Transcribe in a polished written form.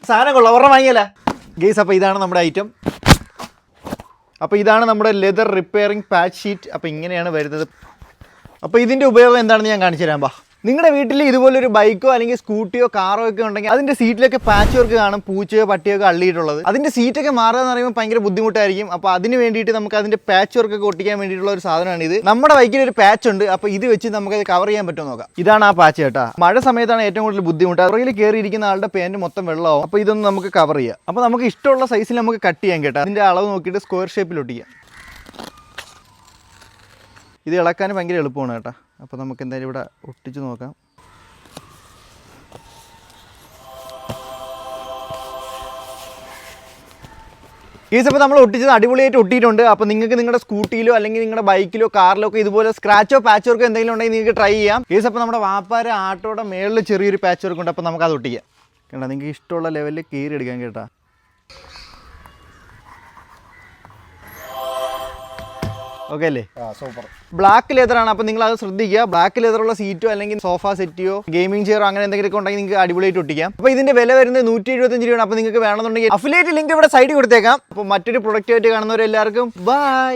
സാധനം കൊള്ളാം, ഒരെണ്ണം വാങ്ങിയല്ല ഗെയ്സ്. അപ്പോൾ ഇതാണ് നമ്മുടെ ഐറ്റം. അപ്പോൾ ഇതാണ് നമ്മുടെ ലെതർ റിപ്പയറിംഗ് പാച്ച് ഷീറ്റ്. അപ്പോൾ ഇങ്ങനെയാണ് വരുന്നത്. അപ്പോൾ ഇതിൻ്റെ ഉപയോഗം എന്താണെന്ന് ഞാൻ കാണിച്ചു തരാം. നിങ്ങളുടെ വീട്ടിൽ ഇതുപോലൊരു ബൈക്കോ അല്ലെങ്കിൽ സ്കൂട്ടിയോ കാറോ ഒക്കെ ഉണ്ടെങ്കിൽ അതിൻ്റെ സീറ്റിലൊക്കെ പാച്ച് വർക്ക് കാണും, പൂച്ചയോ പട്ടിയോ ഒക്കെ അള്ളിയിട്ടുള്ളത്. അതിൻ്റെ സീറ്റൊക്കെ മാറുക എന്ന് പറയുമ്പോൾ ഭയങ്കര ബുദ്ധിമുട്ടായിരിക്കും. അപ്പോൾ അതിന് വേണ്ടിയിട്ട് നമുക്ക് അതിൻ്റെ പാച്ച് വർക്ക് ഒക്കെ ഒട്ടിക്കാൻ വേണ്ടിയിട്ടുള്ള ഒരു സാധനമാണ് ഇത്. നമ്മുടെ ബൈക്കിൽ ഒരു പാച്ച് ഉണ്ട്. അപ്പോൾ ഇത് വെച്ച് നമുക്കത് കവർ ചെയ്യാൻ പറ്റുമോ നോക്കാം. ഇതാണ് ആ പാച്ച് കേട്ടോ. മഴ സമയത്താണ് ഏറ്റവും കൂടുതൽ ബുദ്ധിമുട്ട്. പുറകിൽ കയറിയിരിക്കുന്ന ആളുടെ പാൻറ് മൊത്തം വെള്ളമാവും. അപ്പോൾ ഇതൊന്ന് നമുക്ക് കവർ ചെയ്യാം. അപ്പോൾ നമുക്ക് ഇഷ്ടമുള്ള സൈസിൽ നമുക്ക് കട്ട് ചെയ്യാൻ കേട്ടോ. അതിൻ്റെ അളവ് നോക്കിയിട്ട് സ്ക്വയർ ഷേപ്പിൽ ഒട്ടിക്കാം. ഇത് ഇളക്കാൻ ഭയങ്കര എളുപ്പമാണ് കേട്ടോ. അപ്പോൾ നമുക്ക് എന്തായാലും ഇവിടെ ഒട്ടിച്ച് നോക്കാം. കേസ് അപ്പോൾ നമ്മൾ ഒട്ടിച്ചത് അടിപൊളിയായിട്ട് ഒട്ടിയിട്ടുണ്ട്. അപ്പോൾ നിങ്ങൾക്ക് നിങ്ങളുടെ സ്കൂട്ടിയിലോ അല്ലെങ്കിൽ നിങ്ങളുടെ ബൈക്കിലോ കാറിലോ ഒക്കെ ഇതുപോലെ സ്ക്രാച്ചോ പാച്ച് വർക്കോ എന്തെങ്കിലും ഉണ്ടെങ്കിൽ നിങ്ങൾക്ക് ട്രൈ ചെയ്യാം. കേസ് അപ്പോൾ നമ്മുടെ വാപ്പാര ആട്ടോയുടെ മേളിൽ ചെറിയൊരു പാച്ച് വർക്ക് ഉണ്ട്. അപ്പോൾ നമുക്ക് അത് ഒട്ടിക്കാം കേട്ടോ. നിങ്ങൾക്ക് ഇഷ്ടമുള്ള ലെവലിൽ കീറി എടുക്കാൻ കേട്ടോ. ഓക്കെ അല്ലേ? സൂപ്പർ. ബ്ലാക്ക് ലെതറാണ്. അപ്പോൾ നിങ്ങൾ അത് ശ്രദ്ധിക്കുക. ബ്ലാക്ക് ലെതറുള്ള സീറ്റോ അല്ലെങ്കിൽ സോഫ സെറ്റിയോ ഗെയിമിംഗ് ചെയറോ അങ്ങനെ എന്തെങ്കിലുമൊക്കെ ഉണ്ടെങ്കിൽ നിങ്ങൾക്ക് അടിപൊളിയായിട്ട് ഒട്ടിക്കാം. അപ്പോൾ ഇതിന്റെ വില വരുന്നത് 175 രൂപയാണ്. അപ്പോൾ നിങ്ങൾക്ക് വേണമെന്നുണ്ടെങ്കിൽ അഫിലിയേറ്റ് ലിങ്ക് ഇവിടെ സൈഡിൽ കൊടുത്തേക്കാം. അപ്പോൾ മറ്റൊരു പ്രൊഡക്റ്റ് ആയിട്ട് കാണുന്നവരെല്ലാവർക്കും ബൈ.